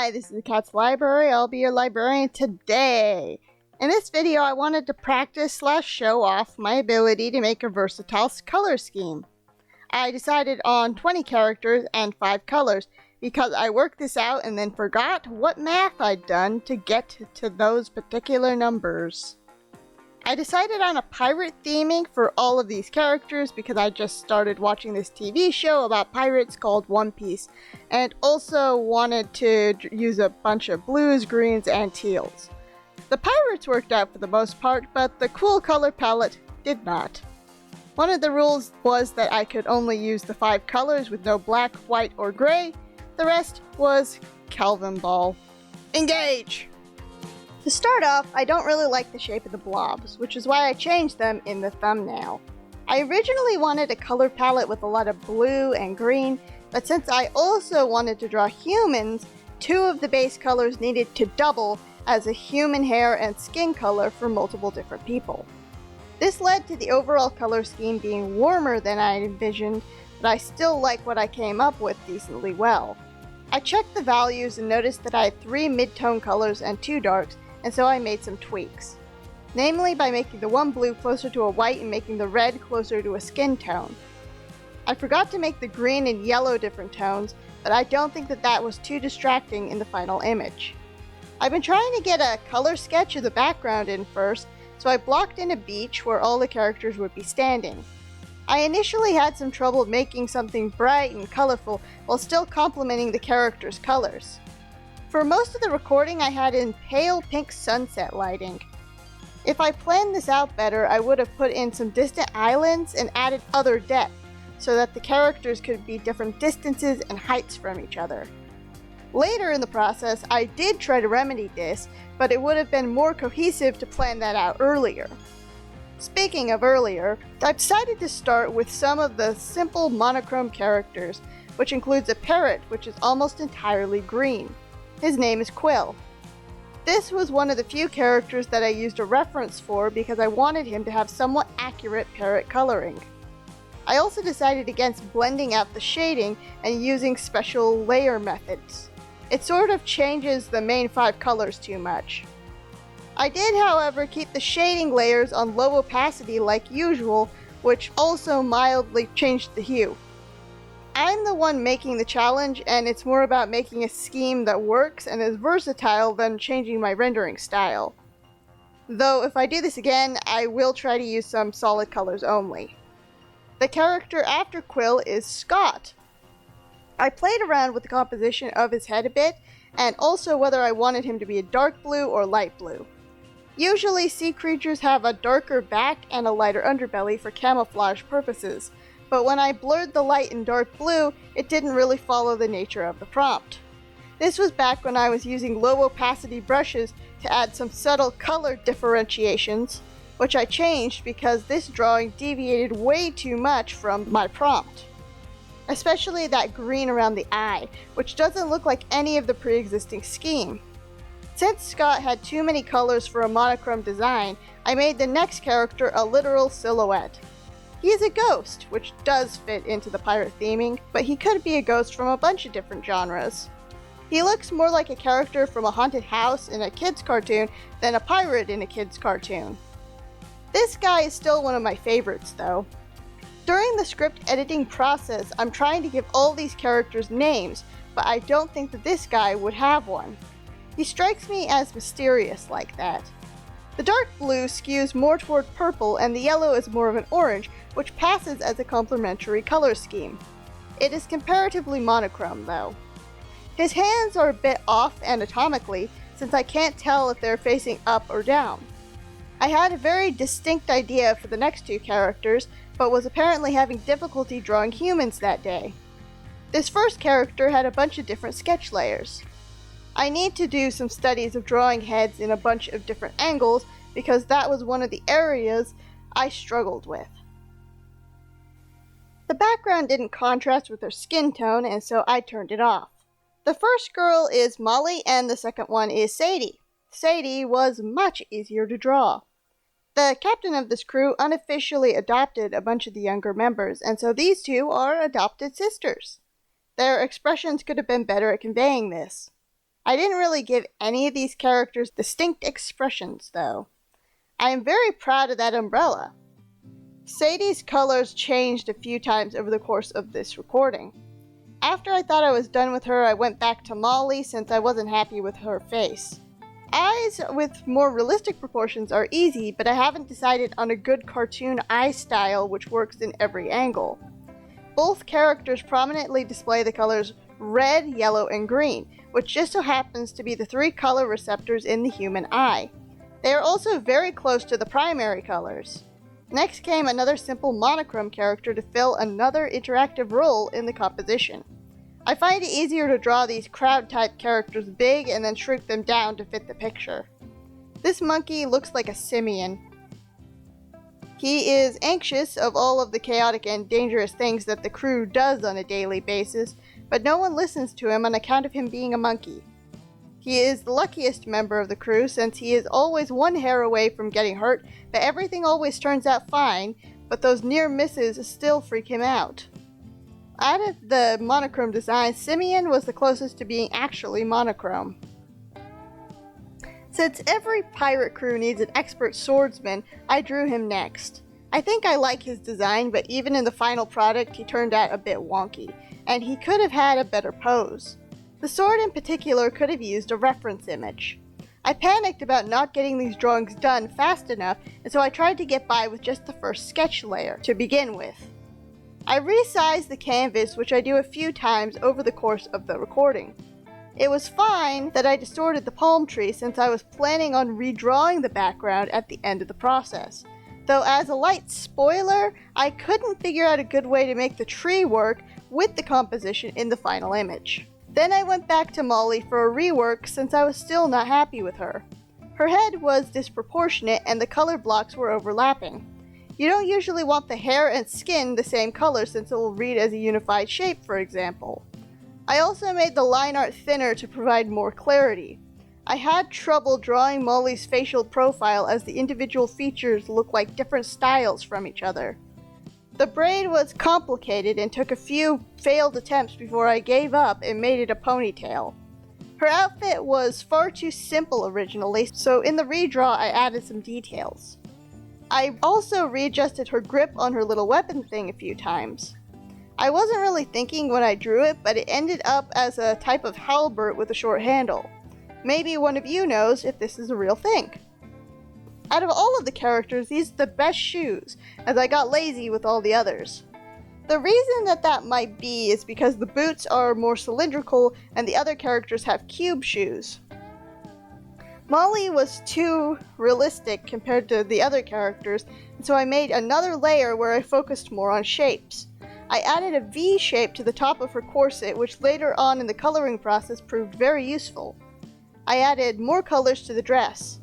Hi, this is the Cat's Library. I'll be your librarian today. In this video, I wanted to practice/show off my ability to make a versatile color scheme. I decided on 20 characters and 5 colors because I worked this out and then forgot what math I'd done to get to those particular numbers. I decided on a pirate theming for all of these characters because I just started watching this TV show about pirates called One Piece, and also wanted to use a bunch of blues, greens, and teals. The pirates worked out for the most part, but the cool color palette did not. One of the rules was that I could only use the 5 colors with no black, white, or gray. The rest was Calvin Ball. Engage! To start off, I don't really like the shape of the blobs, which is why I changed them in the thumbnail. I originally wanted a color palette with a lot of blue and green, but since I also wanted to draw humans, 2 of the base colors needed to double as a human hair and skin color for multiple different people. This led to the overall color scheme being warmer than I envisioned, but I still like what I came up with decently well. I checked the values and noticed that I had 3 mid-tone colors and 2 darks, and so I made some tweaks. Namely by making the one blue closer to a white and making the red closer to a skin tone. I forgot to make the green and yellow different tones, but I don't think that was too distracting in the final image. I've been trying to get a color sketch of the background in first, so I blocked in a beach where all the characters would be standing. I initially had some trouble making something bright and colorful while still complementing the characters' colors. For most of the recording I had in pale pink sunset lighting. If I planned this out better, I would have put in some distant islands and added other depth, so that the characters could be different distances and heights from each other. Later in the process, I did try to remedy this, but it would have been more cohesive to plan that out earlier. Speaking of earlier, I decided to start with some of the simple monochrome characters, which includes a parrot which is almost entirely green. His name is Quill. This was one of the few characters that I used a reference for because I wanted him to have somewhat accurate parrot coloring. I also decided against blending out the shading and using special layer methods. It sort of changes the main 5 colors too much. I did, however, keep the shading layers on low opacity like usual, which also mildly changed the hue. I'm the one making the challenge, and it's more about making a scheme that works and is versatile than changing my rendering style. Though if I do this again, I will try to use some solid colors only. The character after Quill is Scott. I played around with the composition of his head a bit, and also whether I wanted him to be a dark blue or light blue. Usually sea creatures have a darker back and a lighter underbelly for camouflage purposes, but when I blurred the light and dark blue, it didn't really follow the nature of the prompt. This was back when I was using low opacity brushes to add some subtle color differentiations, which I changed because this drawing deviated way too much from my prompt. Especially that green around the eye, which doesn't look like any of the pre-existing scheme. Since Scott had too many colors for a monochrome design, I made the next character a literal silhouette. He is a ghost, which does fit into the pirate theming, but he could be a ghost from a bunch of different genres. He looks more like a character from a haunted house in a kid's cartoon than a pirate in a kid's cartoon. This guy is still one of my favorites, though. During the script editing process, I'm trying to give all these characters names, but I don't think that this guy would have one. He strikes me as mysterious like that. The dark blue skews more toward purple and the yellow is more of an orange, which passes as a complementary color scheme. It is comparatively monochrome though. His hands are a bit off anatomically, since I can't tell if they're facing up or down. I had a very distinct idea for the next 2 characters, but was apparently having difficulty drawing humans that day. This first character had a bunch of different sketch layers. I need to do some studies of drawing heads in a bunch of different angles because that was one of the areas I struggled with. The background didn't contrast with her skin tone, and so I turned it off. The first girl is Molly and the second one is Sadie. Sadie was much easier to draw. The captain of this crew unofficially adopted a bunch of the younger members, and so these 2 are adopted sisters. Their expressions could have been better at conveying this. I didn't really give any of these characters distinct expressions, though. I am very proud of that umbrella. Sadie's colors changed a few times over the course of this recording. After I thought I was done with her, I went back to Molly since I wasn't happy with her face. Eyes with more realistic proportions are easy, but I haven't decided on a good cartoon eye style which works in every angle. Both characters prominently display the colors red, yellow, and green, which just so happens to be the 3 color receptors in the human eye. They are also very close to the primary colors. Next came another simple monochrome character to fill another interactive role in the composition. I find it easier to draw these crowd-type characters big and then shrink them down to fit the picture. This monkey looks like a simian. He is anxious of all of the chaotic and dangerous things that the crew does on a daily basis, but no one listens to him on account of him being a monkey. He is the luckiest member of the crew since he is always one hair away from getting hurt, but everything always turns out fine, but those near misses still freak him out. Out of the monochrome design, Simeon was the closest to being actually monochrome. Since every pirate crew needs an expert swordsman, I drew him next. I think I like his design, but even in the final product he turned out a bit wonky, and he could have had a better pose. The sword in particular could have used a reference image. I panicked about not getting these drawings done fast enough, and so I tried to get by with just the first sketch layer to begin with. I resized the canvas, which I do a few times over the course of the recording. It was fine that I distorted the palm tree since I was planning on redrawing the background at the end of the process. Though as a light spoiler, I couldn't figure out a good way to make the tree work with the composition in the final image. Then I went back to Molly for a rework since I was still not happy with her. Her head was disproportionate and the color blocks were overlapping. You don't usually want the hair and skin the same color since it will read as a unified shape, for example. I also made the line art thinner to provide more clarity. I had trouble drawing Molly's facial profile as the individual features look like different styles from each other. The braid was complicated and took a few failed attempts before I gave up and made it a ponytail. Her outfit was far too simple originally, so in the redraw I added some details. I also readjusted her grip on her little weapon thing a few times. I wasn't really thinking when I drew it, but it ended up as a type of halberd with a short handle. Maybe one of you knows if this is a real thing. Out of all of the characters, these are the best shoes, as I got lazy with all the others. The reason that might be is because the boots are more cylindrical and the other characters have cube shoes. Molly was too realistic compared to the other characters, and so I made another layer where I focused more on shapes. I added a V shape to the top of her corset, which later on in the coloring process proved very useful. I added more colors to the dress.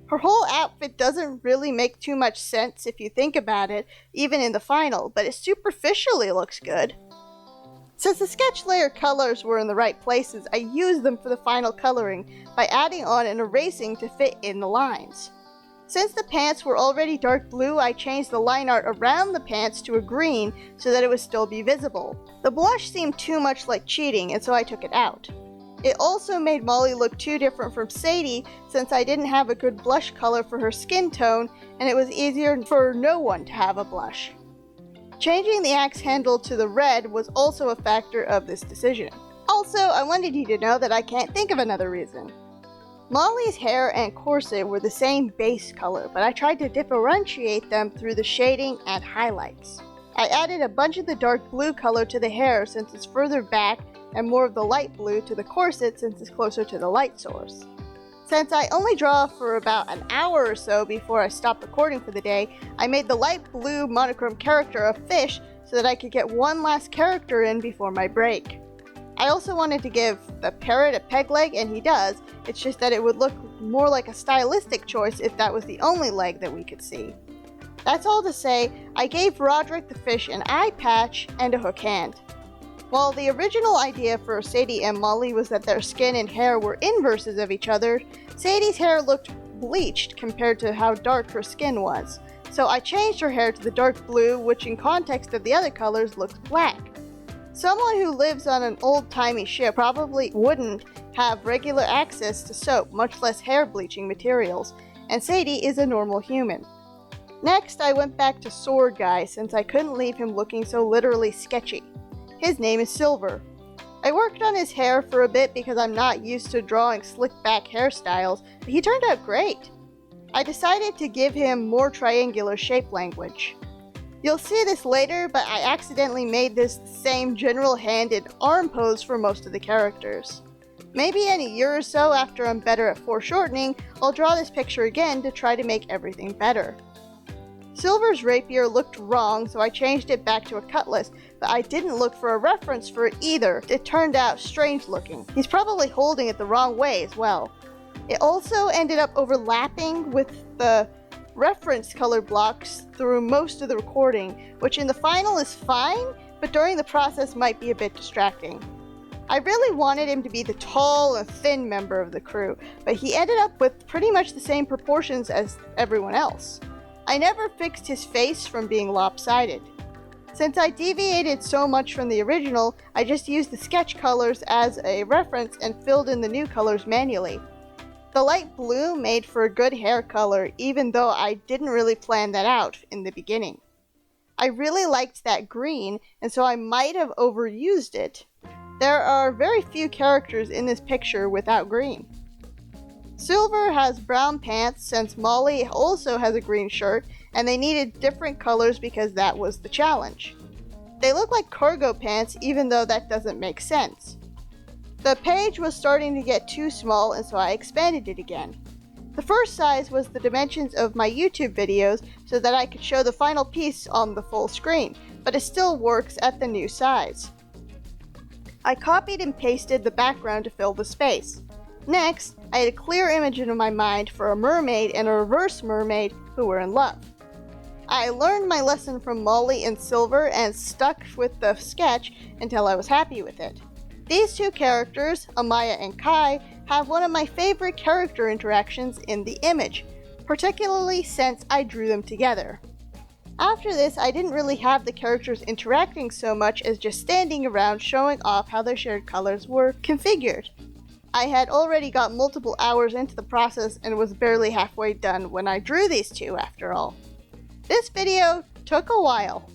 Her whole outfit doesn't really make too much sense if you think about it, even in the final, but it superficially looks good. Since the sketch layer colors were in the right places, I used them for the final coloring by adding on and erasing to fit in the lines. Since the pants were already dark blue, I changed the line art around the pants to a green so that it would still be visible. The blush seemed too much like cheating, and so I took it out. It also made Molly look too different from Sadie since I didn't have a good blush color for her skin tone, and it was easier for no one to have a blush. Changing the axe handle to the red was also a factor of this decision. Also, I wanted you to know that I can't think of another reason. Molly's hair and corset were the same base color, but I tried to differentiate them through the shading and highlights. I added a bunch of the dark blue color to the hair since it's further back, and more of the light blue to the corset since it's closer to the light source. Since I only draw for about an hour or so before I stop recording for the day, I made the light blue monochrome character a fish so that I could get one last character in before my break. I also wanted to give the parrot a peg leg, and he does, it's just that it would look more like a stylistic choice if that was the only leg that we could see. That's all to say, I gave Roderick the fish an eye patch and a hook hand. While the original idea for Sadie and Molly was that their skin and hair were inverses of each other, Sadie's hair looked bleached compared to how dark her skin was. So I changed her hair to the dark blue, which in context of the other colors looks black. Someone who lives on an old-timey ship probably wouldn't have regular access to soap, much less hair bleaching materials, and Sadie is a normal human. Next, I went back to Sword Guy since I couldn't leave him looking so literally sketchy. His name is Silver. I worked on his hair for a bit because I'm not used to drawing slick back hairstyles, but he turned out great. I decided to give him more triangular shape language. You'll see this later, but I accidentally made this the same general hand and arm pose for most of the characters. Maybe in a year or so after I'm better at foreshortening, I'll draw this picture again to try to make everything better. Silver's rapier looked wrong, so I changed it back to a cutlass, but I didn't look for a reference for it either. It turned out strange looking. He's probably holding it the wrong way as well. It also ended up overlapping with the reference color blocks through most of the recording, which in the final is fine, but during the process might be a bit distracting. I really wanted him to be the tall and thin member of the crew, but he ended up with pretty much the same proportions as everyone else. I never fixed his face from being lopsided. Since I deviated so much from the original, I just used the sketch colors as a reference and filled in the new colors manually. The light blue made for a good hair color, even though I didn't really plan that out in the beginning. I really liked that green, and so I might have overused it. There are very few characters in this picture without green. Silver has brown pants since Molly also has a green shirt, and they needed different colors because that was the challenge. They look like cargo pants even though that doesn't make sense. The page was starting to get too small, and so I expanded it again. The first size was the dimensions of my YouTube videos so that I could show the final piece on the full screen, but it still works at the new size. I copied and pasted the background to fill the space. Next, I had a clear image in my mind for a mermaid and a reverse mermaid who were in love. I learned my lesson from Molly and Silver and stuck with the sketch until I was happy with it. These two characters, Amaya and Kai, have one of my favorite character interactions in the image, particularly since I drew them together. After this, I didn't really have the characters interacting so much as just standing around showing off how their shared colors were configured. I had already got multiple hours into the process and was barely halfway done when I drew these two after all. This video took a while.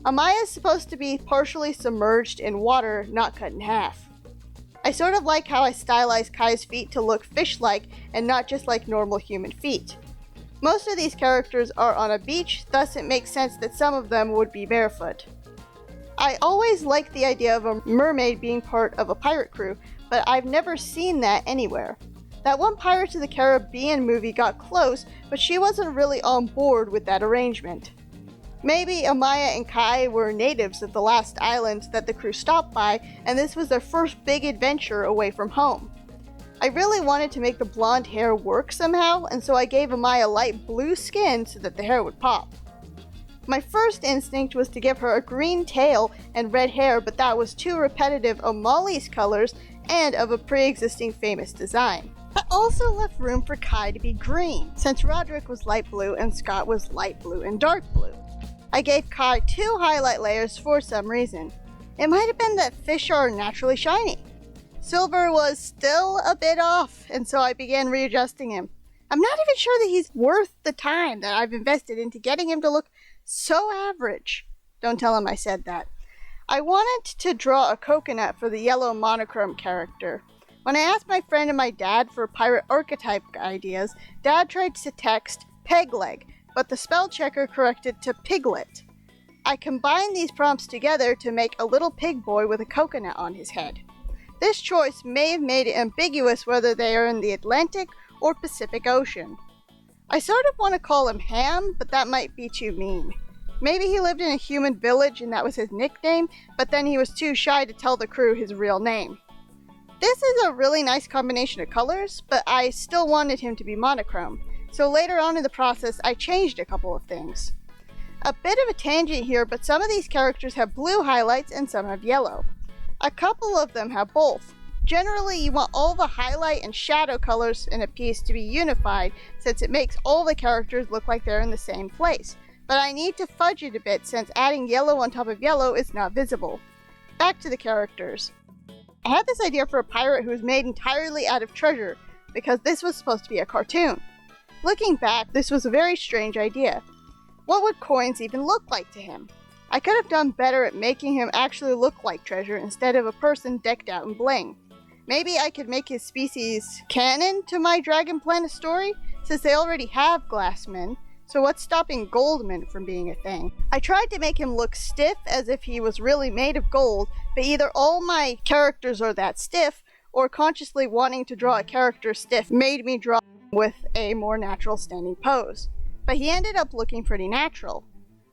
Amaya is supposed to be partially submerged in water, not cut in half. I sort of like how I stylized Kai's feet to look fish-like and not just like normal human feet. Most of these characters are on a beach, thus it makes sense that some of them would be barefoot. I always liked the idea of a mermaid being part of a pirate crew, but I've never seen that anywhere. That one Pirates of the Caribbean movie got close, but she wasn't really on board with that arrangement. Maybe Amaya and Kai were natives of the last island that the crew stopped by, and this was their first big adventure away from home. I really wanted to make the blonde hair work somehow, and so I gave Amaya light blue skin so that the hair would pop. My first instinct was to give her a green tail and red hair, but that was too repetitive of Molly's colors and of a pre-existing famous design. I also left room for Kai to be green, since Roderick was light blue and Scott was light blue and dark blue. I gave Kai 2 highlight layers for some reason. It might have been that fish are naturally shiny. Silver was still a bit off, and so I began readjusting him. I'm not even sure that he's worth the time that I've invested into getting him to look so average. Don't tell him I said that. I wanted to draw a coconut for the yellow monochrome character. When I asked my friend and my dad for pirate archetype ideas, Dad tried to text peg leg, but the spell checker corrected to piglet. I combined these prompts together to make a little pig boy with a coconut on his head. This choice may have made it ambiguous whether they are in the Atlantic or Pacific Ocean. I sort of want to call him Ham, but that might be too mean. Maybe he lived in a human village and that was his nickname, but then he was too shy to tell the crew his real name. This is a really nice combination of colors, but I still wanted him to be monochrome, so later on in the process I changed a couple of things. A bit of a tangent here, but some of these characters have blue highlights and some have yellow. A couple of them have both. Generally, you want all the highlight and shadow colors in a piece to be unified, since it makes all the characters look like they're in the same place. But I need to fudge it a bit since adding yellow on top of yellow is not visible. Back to the characters. I had this idea for a pirate who was made entirely out of treasure, because this was supposed to be a cartoon. Looking back, this was a very strange idea. What would coins even look like to him? I could have done better at making him actually look like treasure instead of a person decked out in bling. Maybe I could make his species canon to my Dragon Planet story, since they already have glassmen, so what's stopping goldmen from being a thing? I tried to make him look stiff as if he was really made of gold, but either all my characters are that stiff, or consciously wanting to draw a character stiff made me draw him with a more natural standing pose. But he ended up looking pretty natural.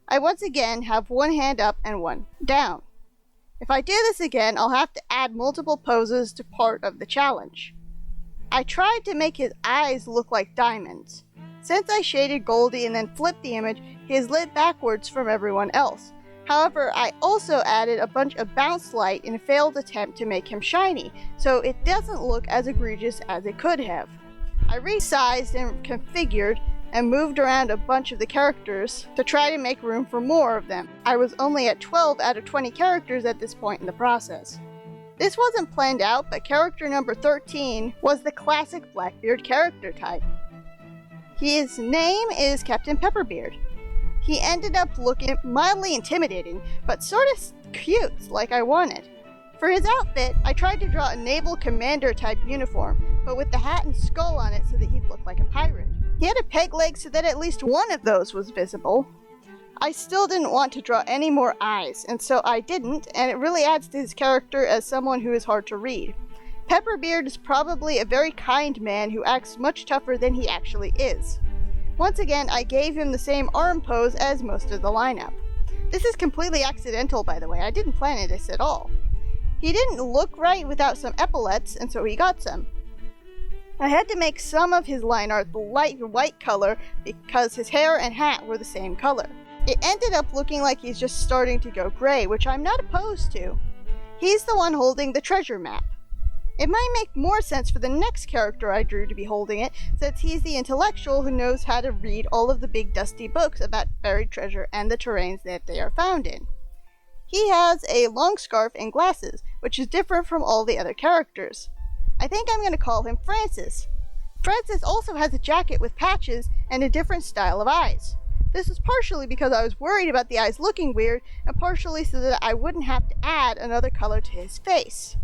I once again have one hand up and one down. If I do this again, I'll have to add multiple poses to part of the challenge. I tried to make his eyes look like diamonds. Since I shaded Goldie and then flipped the image, he is lit backwards from everyone else. However, I also added a bunch of bounce light in a failed attempt to make him shiny, so it doesn't look as egregious as it could have. I resized and configured and moved around a bunch of the characters to try to make room for more of them. I was only at 12 out of 20 characters at this point in the process. This wasn't planned out, but character number 13 was the classic Blackbeard character type. His name is Captain Pepperbeard. He ended up looking mildly intimidating, but sort of cute, like I wanted. For his outfit, I tried to draw a naval commander type uniform, but with the hat and skull on it so that he'd look like a pirate. He had a peg leg so that at least one of those was visible. I still didn't want to draw any more eyes, and so I didn't, and it really adds to his character as someone who is hard to read. Pepperbeard is probably a very kind man who acts much tougher than he actually is. Once again, I gave him the same arm pose as most of the lineup. This is completely accidental, by the way. I didn't plan this at all. He didn't look right without some epaulets, and so he got some. I had to make some of his line art the light white color because his hair and hat were the same color. It ended up looking like he's just starting to go gray, which I'm not opposed to. He's the one holding the treasure map. It might make more sense for the next character I drew to be holding it, since he's the intellectual who knows how to read all of the big dusty books about buried treasure and the terrains that they are found in. He has a long scarf and glasses, which is different from all the other characters. I think I'm going to call him Francis. Francis also has a jacket with patches and a different style of eyes. This was partially because I was worried about the eyes looking weird, and partially so that I wouldn't have to add another color to his face.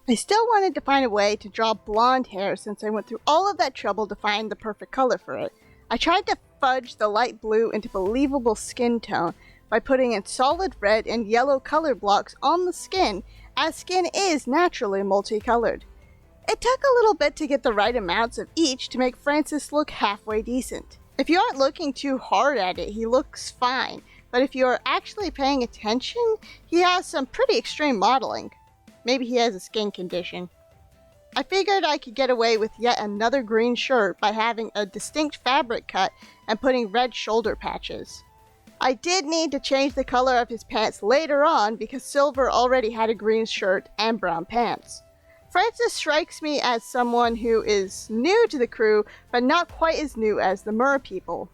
I still wanted to find a way to draw blonde hair since I went through all of that trouble to find the perfect color for it. I tried to fudge the light blue into believable skin tone by putting in solid red and yellow color blocks on the skin, as skin is naturally multicolored. It took a little bit to get the right amounts of each to make Francis look halfway decent. If you aren't looking too hard at it, he looks fine, but if you are actually paying attention, he has some pretty extreme modeling. Maybe he has a skin condition. I figured I could get away with yet another green shirt by having a distinct fabric cut and putting red shoulder patches. I did need to change the color of his pants later on because Silver already had a green shirt and brown pants. Francis strikes me as someone who is new to the crew, but not quite as new as the Mer people.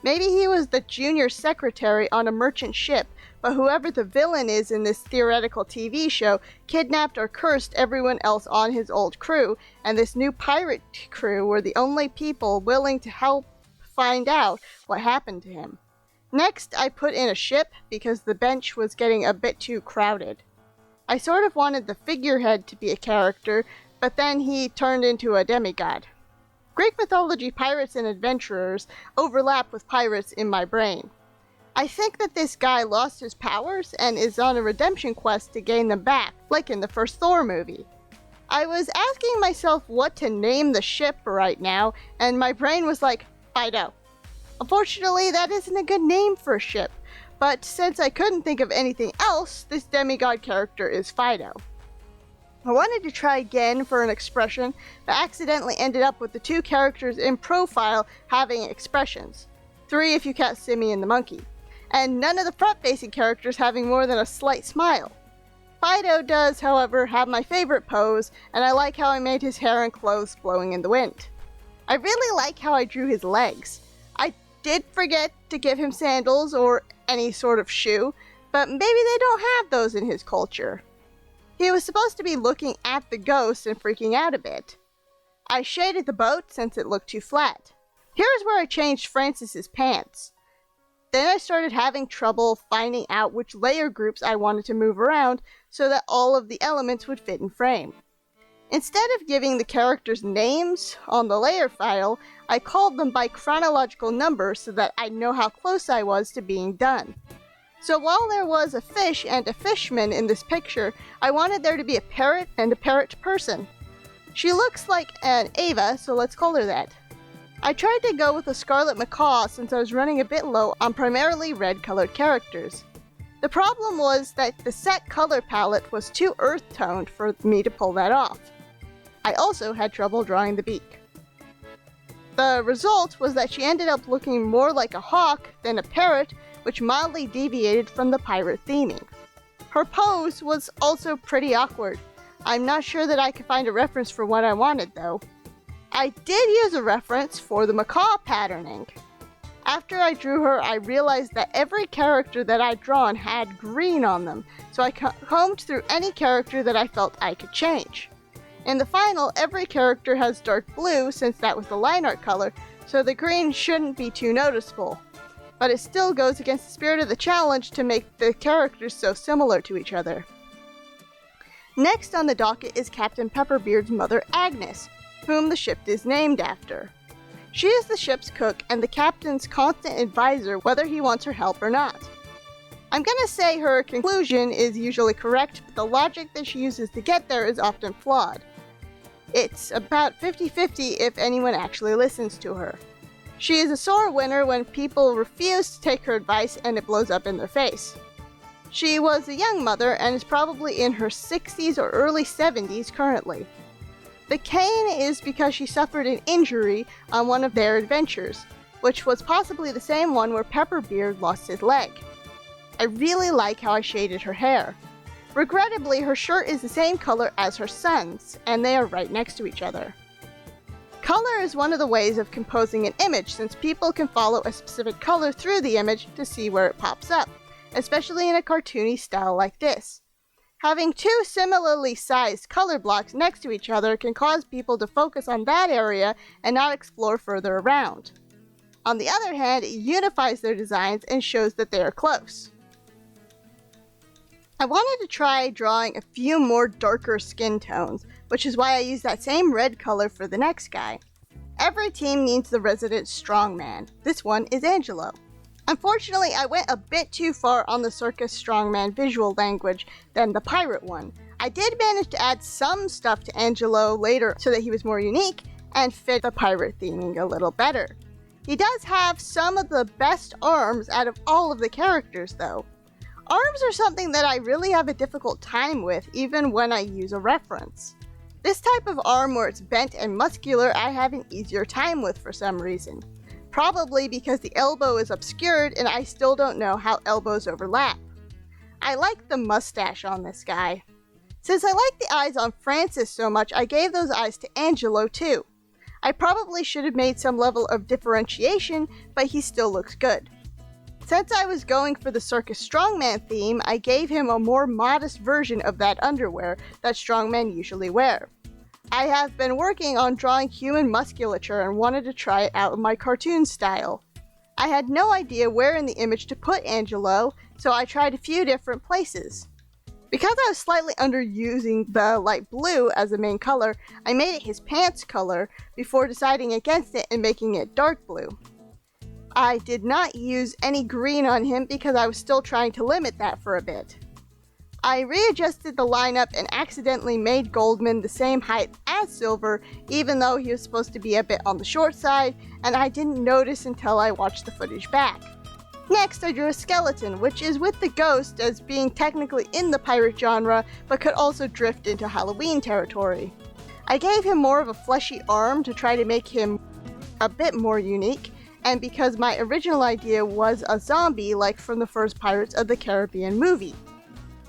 Maybe he was the junior secretary on a merchant ship, but whoever the villain is in this theoretical TV show kidnapped or cursed everyone else on his old crew, and this new pirate crew were the only people willing to help find out what happened to him. Next, I put in a ship because the bench was getting a bit too crowded. I sort of wanted the figurehead to be a character, but then he turned into a demigod. Greek mythology pirates and adventurers overlap with pirates in my brain. I think that this guy lost his powers and is on a redemption quest to gain them back, like in the first Thor movie. I was asking myself what to name the ship right now, and my brain was like, Fido. Unfortunately, that isn't a good name for a ship, but since I couldn't think of anything else, this demigod character is Fido. I wanted to try again for an expression, but accidentally ended up with the two characters in profile having expressions. 3 if you count Simi and the monkey. And none of the front-facing characters having more than a slight smile. Fido does, however, have my favorite pose, and I like how I made his hair and clothes blowing in the wind. I really like how I drew his legs. I did forget to give him sandals or any sort of shoe, but maybe they don't have those in his culture. He was supposed to be looking at the ghost and freaking out a bit. I shaded the boat since it looked too flat. Here's where I changed Francis's pants. Then I started having trouble finding out which layer groups I wanted to move around so that all of the elements would fit in frame. Instead of giving the characters names on the layer file, I called them by chronological number so that I'd know how close I was to being done. So while there was a fish and a fishman in this picture, I wanted there to be a parrot and a parrot person. She looks like an Ava, so let's call her that. I tried to go with a scarlet macaw since I was running a bit low on primarily red-colored characters. The problem was that the set color palette was too earth-toned for me to pull that off. I also had trouble drawing the beak. The result was that she ended up looking more like a hawk than a parrot, which mildly deviated from the pirate theming. Her pose was also pretty awkward. I'm not sure that I could find a reference for what I wanted though. I did use a reference for the macaw patterning. After I drew her, I realized that every character that I'd drawn had green on them, so I combed through any character that I felt I could change. In the final, every character has dark blue since that was the line art color, so the green shouldn't be too noticeable. But it still goes against the spirit of the challenge to make the characters so similar to each other. Next on the docket is Captain Pepperbeard's mother Agnes, whom the ship is named after. She is the ship's cook and the captain's constant advisor whether he wants her help or not. I'm gonna say her conclusion is usually correct, but the logic that she uses to get there is often flawed. It's about 50-50 if anyone actually listens to her. She is a sore winner when people refuse to take her advice and it blows up in their face. She was a young mother and is probably in her 60s or early 70s currently. The cane is because she suffered an injury on one of their adventures, which was possibly the same one where Pepperbeard lost his leg. I really like how I shaded her hair. Regrettably, her shirt is the same color as her son's, and they are right next to each other. Color is one of the ways of composing an image since people can follow a specific color through the image to see where it pops up, especially in a cartoony style like this. Having two similarly sized color blocks next to each other can cause people to focus on that area and not explore further around. On the other hand, it unifies their designs and shows that they are close. I wanted to try drawing a few more darker skin tones, which is why I used that same red color for the next guy. Every team needs the resident strongman. This one is Angelo. Unfortunately, I went a bit too far on the circus strongman visual language than the pirate one. I did manage to add some stuff to Angelo later so that he was more unique and fit the pirate theming a little better. He does have some of the best arms out of all of the characters though. Arms are something that I really have a difficult time with even when I use a reference. This type of arm where it's bent and muscular I have an easier time with for some reason. Probably because the elbow is obscured and I still don't know how elbows overlap. I like the mustache on this guy. Since I like the eyes on Francis so much, I gave those eyes to Angelo too. I probably should have made some level of differentiation, but he still looks good. Since I was going for the circus strongman theme, I gave him a more modest version of that underwear that strongmen usually wear. I have been working on drawing human musculature and wanted to try it out in my cartoon style. I had no idea where in the image to put Angelo, so I tried a few different places. Because I was slightly underusing the light blue as the main color, I made it his pants color before deciding against it and making it dark blue. I did not use any green on him because I was still trying to limit that for a bit. I readjusted the lineup and accidentally made Goldman the same height as Silver, even though he was supposed to be a bit on the short side, and I didn't notice until I watched the footage back. Next, I drew a skeleton, which is with the ghost as being technically in the pirate genre, but could also drift into Halloween territory. I gave him more of a fleshy arm to try to make him a bit more unique, and because my original idea was a zombie like from the first Pirates of the Caribbean movie.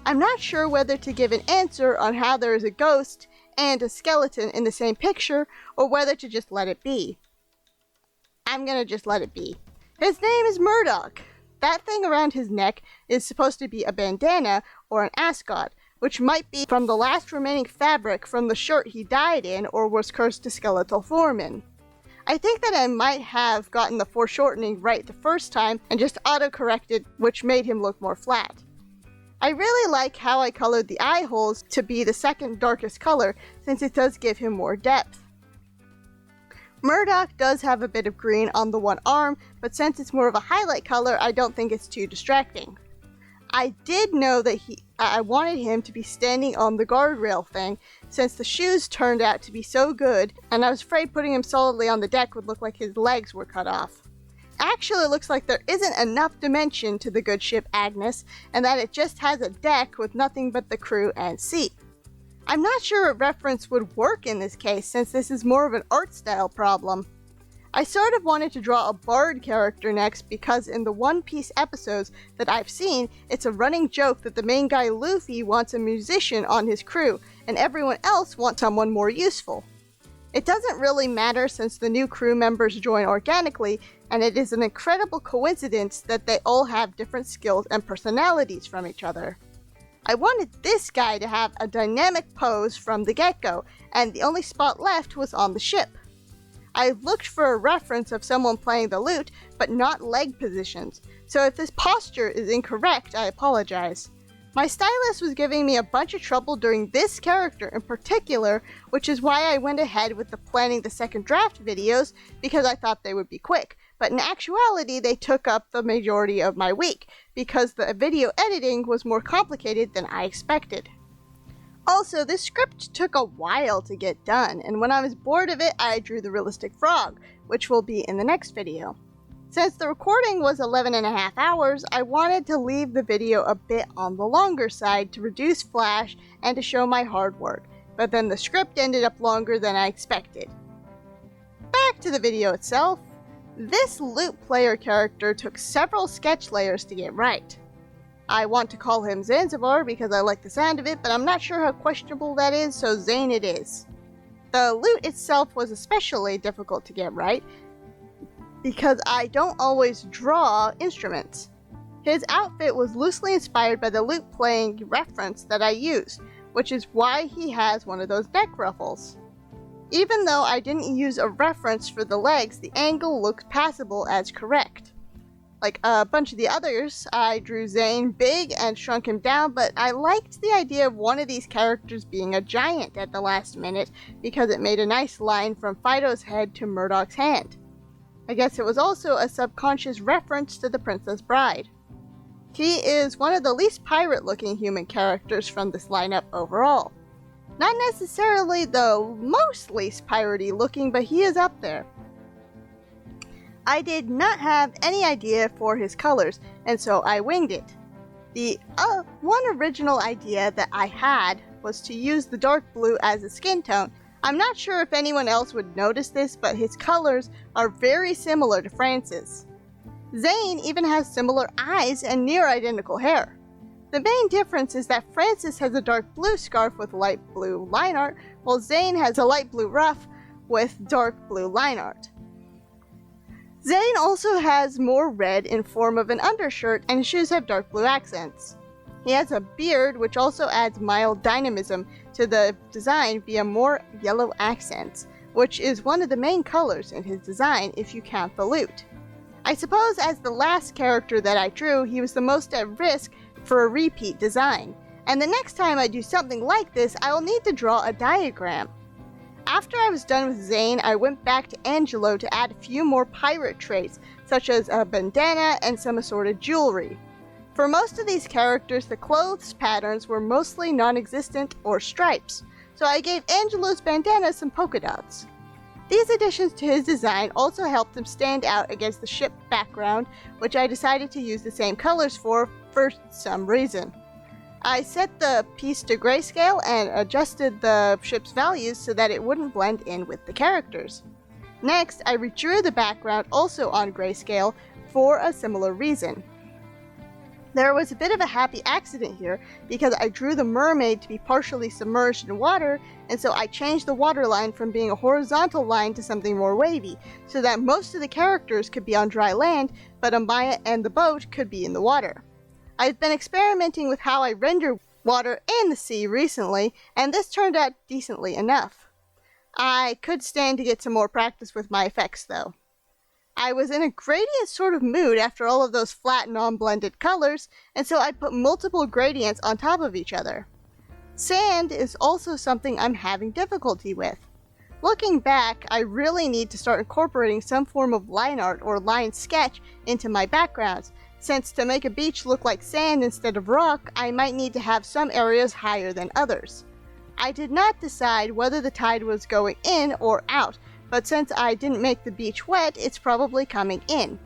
I'm not sure whether to give an answer on how there is a ghost and a skeleton in the same picture, or whether to just let it be. I'm gonna just let it be. His name is Murdoch. That thing around his neck is supposed to be a bandana or an ascot, which might be from the last remaining fabric from the shirt he died in or was cursed to skeletal form in. I think that I might have gotten the foreshortening right the first time and just auto-corrected, which made him look more flat. I really like how I colored the eye holes to be the second darkest color, since it does give him more depth. Murdoch does have a bit of green on the one arm, but since it's more of a highlight color, I don't think it's too distracting. I did know that I wanted him to be standing on the guardrail thing, since the shoes turned out to be so good, and I was afraid putting him solidly on the deck would look like his legs were cut off. Actually, it looks like there isn't enough dimension to the good ship Agnes, and that it just has a deck with nothing but the crew and seat. I'm not sure a reference would work in this case, since this is more of an art style problem. I sort of wanted to draw a bard character next because in the One Piece episodes that I've seen, it's a running joke that the main guy Luffy wants a musician on his crew, and everyone else wants someone more useful. It doesn't really matter since the new crew members join organically, and it is an incredible coincidence that they all have different skills and personalities from each other. I wanted this guy to have a dynamic pose from the get-go, and the only spot left was on the ship. I looked for a reference of someone playing the lute, but not leg positions, so if this posture is incorrect, I apologize. My stylist was giving me a bunch of trouble during this character in particular, which is why I went ahead with the planning the second draft videos, because I thought they would be quick, but in actuality they took up the majority of my week, because the video editing was more complicated than I expected. Also, this script took a while to get done, and when I was bored of it, I drew the realistic frog, which will be in the next video. Since the recording was 11.5 hours, I wanted to leave the video a bit on the longer side to reduce flash and to show my hard work, but then the script ended up longer than I expected. Back to the video itself. This lute player character took several sketch layers to get right. I want to call him Zanzibar because I like the sound of it, but I'm not sure how questionable that is, so Zane it is. The lute itself was especially difficult to get right, because I don't always draw instruments. His outfit was loosely inspired by the lute playing reference that I used, which is why he has one of those neck ruffles. Even though I didn't use a reference for the legs, the angle looks passable as correct. Like a bunch of the others, I drew Zane big and shrunk him down, but I liked the idea of one of these characters being a giant at the last minute because it made a nice line from Fido's head to Murdoch's hand. I guess it was also a subconscious reference to the Princess Bride. He is one of the least pirate-looking human characters from this lineup overall. Not necessarily the most least piratey looking, but he is up there. I did not have any idea for his colors, and so I winged it. The one original idea that I had was to use the dark blue as a skin tone. I'm not sure if anyone else would notice this, but his colors are very similar to Francis. Zane even has similar eyes and near identical hair. The main difference is that Francis has a dark blue scarf with light blue line art, while Zane has a light blue ruff with dark blue line art. Zane also has more red in form of an undershirt, and his shoes have dark blue accents. He has a beard, which also adds mild dynamism to the design via more yellow accents, which is one of the main colors in his design if you count the lute. I suppose as the last character that I drew, he was the most at risk for a repeat design, and the next time I do something like this, I will need to draw a diagram. After I was done with Zane, I went back to Angelo to add a few more pirate traits, such as a bandana and some assorted jewelry. For most of these characters, the clothes patterns were mostly non-existent or stripes, so I gave Angelo's bandana some polka dots. These additions to his design also helped him stand out against the ship background, which I decided to use the same colors for some reason. I set the piece to grayscale and adjusted the ship's values so that it wouldn't blend in with the characters. Next, I redrew the background also on grayscale for a similar reason. There was a bit of a happy accident here because I drew the mermaid to be partially submerged in water, and so I changed the water line from being a horizontal line to something more wavy, so that most of the characters could be on dry land, but Amaya and the boat could be in the water. I've been experimenting with how I render water and the sea recently, and this turned out decently enough. I could stand to get some more practice with my effects though. I was in a gradient sort of mood after all of those flat non-blended colors, and so I put multiple gradients on top of each other. Sand is also something I'm having difficulty with. Looking back, I really need to start incorporating some form of line art or line sketch into my backgrounds, since to make a beach look like sand instead of rock, I might need to have some areas higher than others. I did not decide whether the tide was going in or out, but since I didn't make the beach wet, it's probably coming in.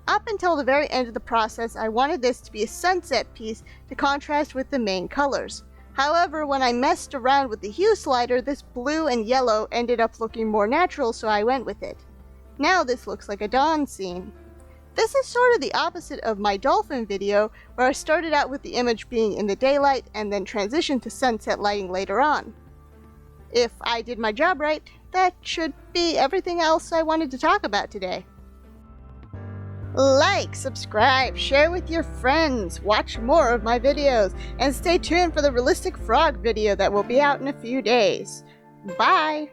Up until the very end of the process, I wanted this to be a sunset piece to contrast with the main colors. However, when I messed around with the hue slider, this blue and yellow ended up looking more natural, so I went with it. Now this looks like a dawn scene. This is sort of the opposite of my dolphin video, where I started out with the image being in the daylight and then transitioned to sunset lighting later on. If I did my job right, that should be everything else I wanted to talk about today. Like, subscribe, share with your friends, watch more of my videos, and stay tuned for the realistic frog video that will be out in a few days. Bye!